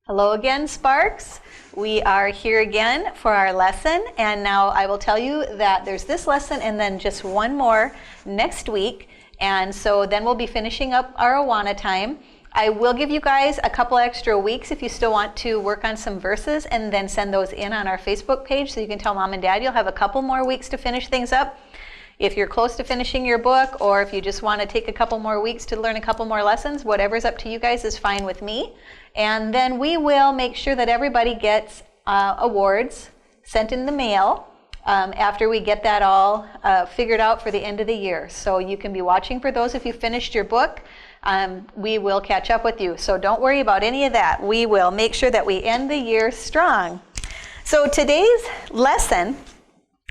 Hello again, Sparks. We are here again for our lesson, and now I will tell you that there's this lesson and then just one more next week, and so then we'll be finishing up our Awana time. I will give you guys a couple extra weeks if you still want to work on some verses and then send those in on our Facebook page so you can tell Mom and Dad you'll have a couple more weeks to finish things up. If you're close to finishing your book, or if you just want to take a couple more weeks to learn a couple more lessons, whatever's up to you guys is fine with me. And then we will make sure that everybody gets awards sent in the mail after we get that all figured out for the end of the year. So you can be watching for those if you finished your book. We will catch up with you. So don't worry about any of that. We will make sure that we end the year strong. So today's lesson,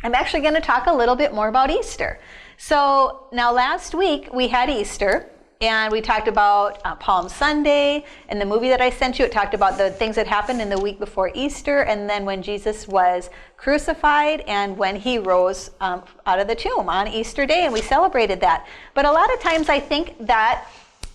I'm actually going to talk a little bit more about Easter. So now last week we had Easter, and we talked about Palm Sunday, and the movie that I sent you, it talked about the things that happened in the week before Easter, and then when Jesus was crucified, and when he rose out of the tomb on Easter Day, and we celebrated that. But a lot of times I think that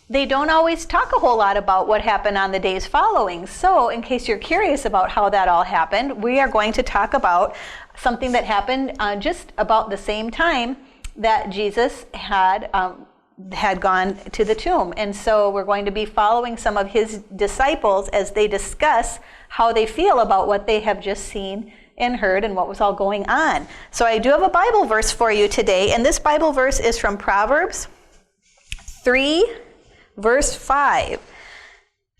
they don't always talk a whole lot about what happened on the days following. So in case you're curious about how that all happened, we are going to talk about something that happened just about the same time that Jesus had gone to the tomb. And so we're going to be following some of his disciples as they discuss how they feel about what they have just seen and heard and what was all going on. So I do have a Bible verse for you today, and this Bible verse is from Proverbs 3, verse 5.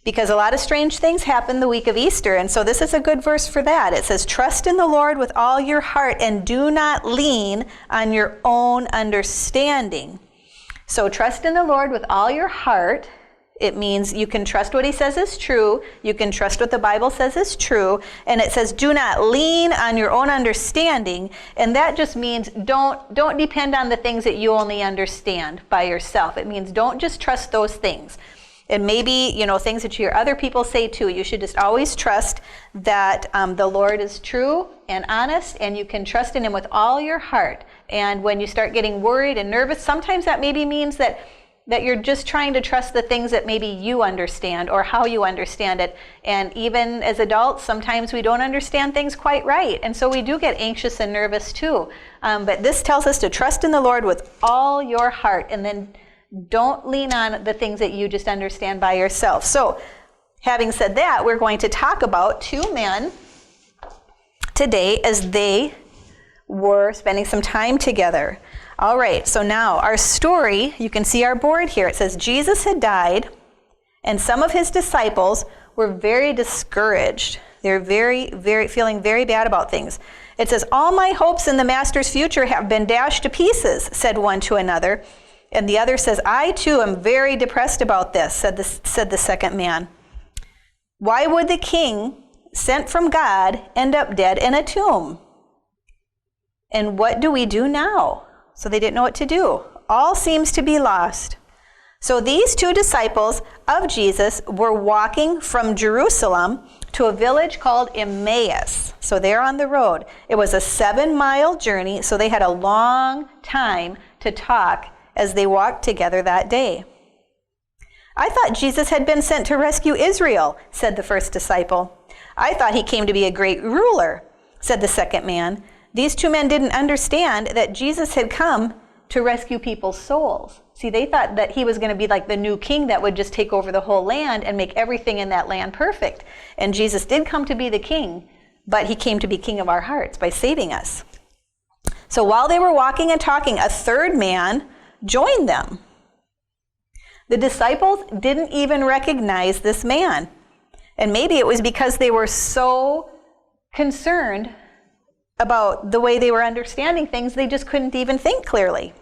Because a lot of strange things happen the week of Easter, and so this is a good verse for that. It says, "Trust in the Lord with all your heart and do not lean on your own understanding." So trust in the Lord with all your heart. It means you can trust what he says is true. You can trust what the Bible says is true. And it says, do not lean on your own understanding. And that just means don't depend on the things that you only understand by yourself. It means don't just trust those things. And maybe, things that you hear other people say too. You should just always trust that the Lord is true and honest, and you can trust in him with all your heart. And when you start getting worried and nervous, sometimes that maybe means that you're just trying to trust the things that maybe you understand or how you understand it. And even as adults, sometimes we don't understand things quite right. And so we do get anxious and nervous too. But this tells us to trust in the Lord with all your heart, and then don't lean on the things that you just understand by yourself. So, having said that, we're going to talk about two men today as they were spending some time together. All right, so now our story, you can see our board here. It says Jesus had died, and some of his disciples were very discouraged. They're feeling very bad about things. It says, "All my hopes in the Master's future have been dashed to pieces," said one to another. And the other says, "I too am very depressed about this," said the second man. "Why would the king sent from God end up dead in a tomb? And what do we do now?" So they didn't know what to do. All seems to be lost. So these two disciples of Jesus were walking from Jerusalem to a village called Emmaus. So they're on the road. It was a 7-mile journey, so they had a long time to talk as they walked together that day. "I thought Jesus had been sent to rescue Israel," said the first disciple. "I thought he came to be a great ruler," said the second man. These two men didn't understand that Jesus had come to rescue people's souls. See, they thought that he was going to be like the new king that would just take over the whole land and make everything in that land perfect. And Jesus did come to be the king, but he came to be king of our hearts by saving us. So while they were walking and talking, a third man joined them. The disciples didn't even recognize this man. And maybe it was because they were so concerned about the way they were understanding things, they just couldn't even think clearly.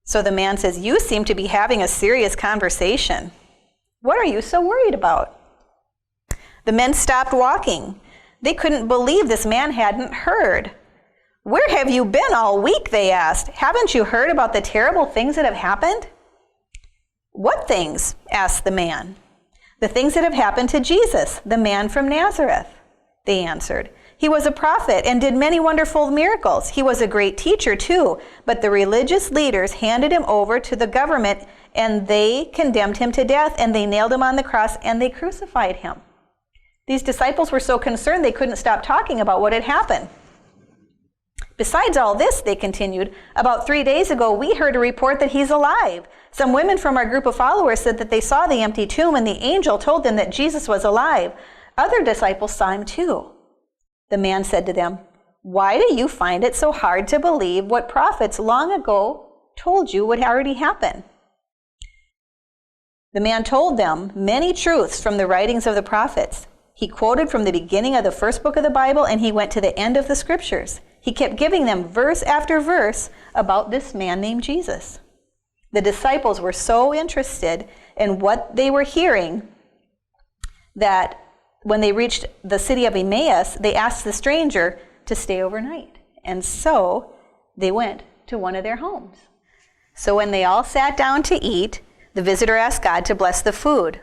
So the man says, "You seem to be having a serious conversation. What are you so worried about?" The men stopped walking. They couldn't believe this man hadn't heard. "Where have you been all week?" they asked. "Haven't you heard about the terrible things that have happened?" "What things?" asked the man. "The things that have happened to Jesus, the man from Nazareth," they answered. "He was a prophet and did many wonderful miracles. He was a great teacher too, but the religious leaders handed him over to the government, and they condemned him to death, and they nailed him on the cross, and they crucified him." These disciples were so concerned they couldn't stop talking about what had happened. Besides all this, they continued, about 3 days ago, we heard a report that he's alive. Some women from our group of followers said that they saw the empty tomb and the angel told them that Jesus was alive. Other disciples saw him too. The man said to them, why do you find it so hard to believe what prophets long ago told you would already happen? The man told them many truths from the writings of the prophets. He quoted from the beginning of the first book of the Bible, and he went to the end of the scriptures. He kept giving them verse after verse about this man named Jesus. The disciples were so interested in what they were hearing that when they reached the city of Emmaus, they asked the stranger to stay overnight. And so they went to one of their homes. So when they all sat down to eat, the visitor asked God to bless the food.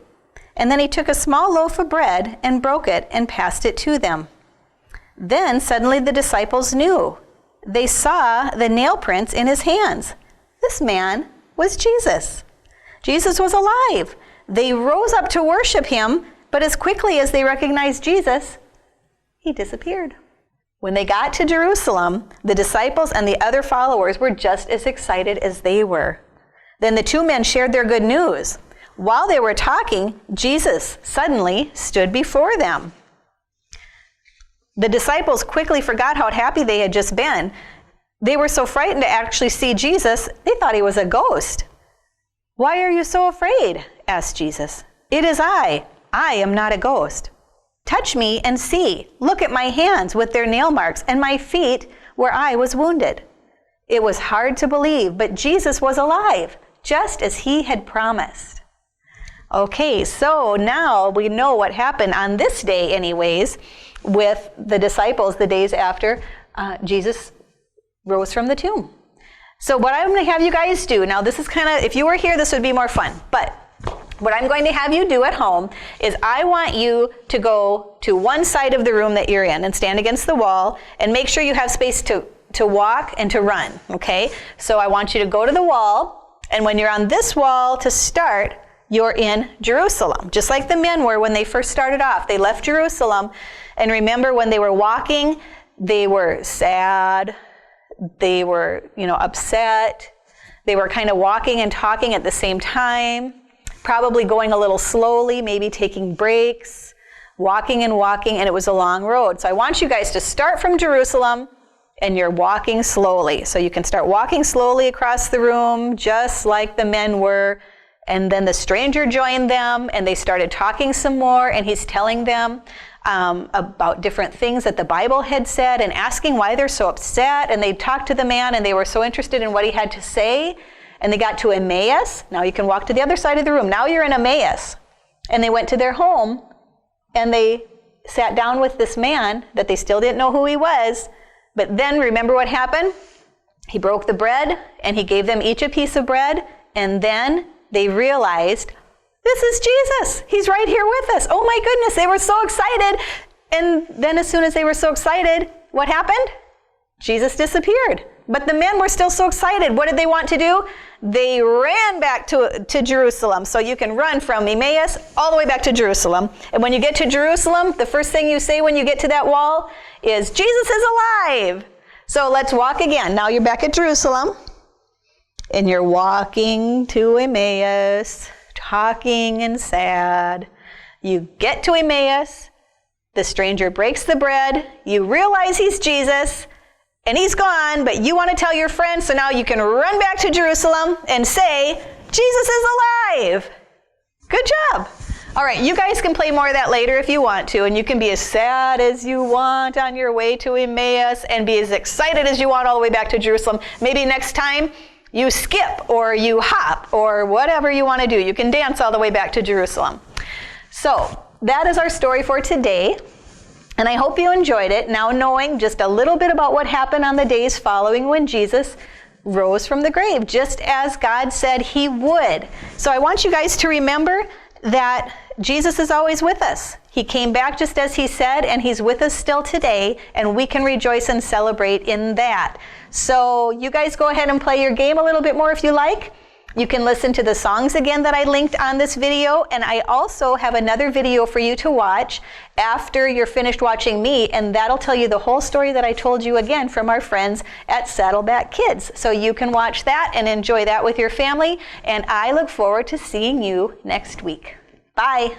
And then he took a small loaf of bread and broke it and passed it to them. Then suddenly the disciples knew. They saw the nail prints in his hands. This man was Jesus. Jesus was alive. They rose up to worship him, but as quickly as they recognized Jesus, he disappeared. When they got to Jerusalem, the disciples and the other followers were just as excited as they were. Then the two men shared their good news. While they were talking, Jesus suddenly stood before them. The disciples quickly forgot how happy they had just been. They were so frightened to actually see Jesus, they thought he was a ghost. Why are you so afraid? Asked Jesus. It is I am not a ghost. Touch me and see. Look at my hands with their nail marks and my feet where I was wounded. It was hard to believe, but Jesus was alive, just as he had promised. Okay, so now we know what happened on this day anyways with the disciples the days after Jesus rose from the tomb. So what I'm going to have you guys do, now this is kind of, if you were here, this would be more fun, but what I'm going to have you do at home is I want you to go to one side of the room that you're in and stand against the wall and make sure you have space to walk and to run, okay? So I want you to go to the wall, and when you're on this wall to start, you're in Jerusalem, just like the men were when they first started off. They left Jerusalem, and remember when they were walking, they were sad, they were, upset, they were kind of walking and talking at the same time, probably going a little slowly, maybe taking breaks, walking, and it was a long road. So I want you guys to start from Jerusalem, and you're walking slowly. So you can start walking slowly across the room, just like the men were. And then the stranger joined them, and they started talking some more, and he's telling them about different things that the Bible had said and asking why they're so upset. And they talked to the man, and they were so interested in what he had to say. And they got to Emmaus. Now you can walk to the other side of the room. Now you're in Emmaus. And they went to their home, and they sat down with this man that they still didn't know who he was. But then remember what happened? He broke the bread, and he gave them each a piece of bread, and then they realized, this is Jesus. He's right here with us. Oh my goodness, they were so excited. And then as soon as they were so excited, what happened? Jesus disappeared. But the men were still so excited. What did they want to do? They ran back to Jerusalem. So you can run from Emmaus all the way back to Jerusalem. And when you get to Jerusalem, the first thing you say when you get to that wall is, Jesus is alive. So let's walk again. Now you're back at Jerusalem. And you're walking to Emmaus, talking and sad. You get to Emmaus. The stranger breaks the bread. You realize he's Jesus. And he's gone, but you want to tell your friends, so now you can run back to Jerusalem and say, Jesus is alive. Good job. All right, you guys can play more of that later if you want to, and you can be as sad as you want on your way to Emmaus and be as excited as you want all the way back to Jerusalem. Maybe next time you skip or you hop or whatever you want to do. You can dance all the way back to Jerusalem. So that is our story for today. And I hope you enjoyed it, now knowing just a little bit about what happened on the days following when Jesus rose from the grave, just as God said he would. So I want you guys to remember that Jesus is always with us. He came back just as he said, and he's with us still today, and we can rejoice and celebrate in that. So you guys go ahead and play your game a little bit more if you like. You can listen to the songs again that I linked on this video, and I also have another video for you to watch after you're finished watching me, and that'll tell you the whole story that I told you again from our friends at Saddleback Kids. So you can watch that and enjoy that with your family, and I look forward to seeing you next week. Bye.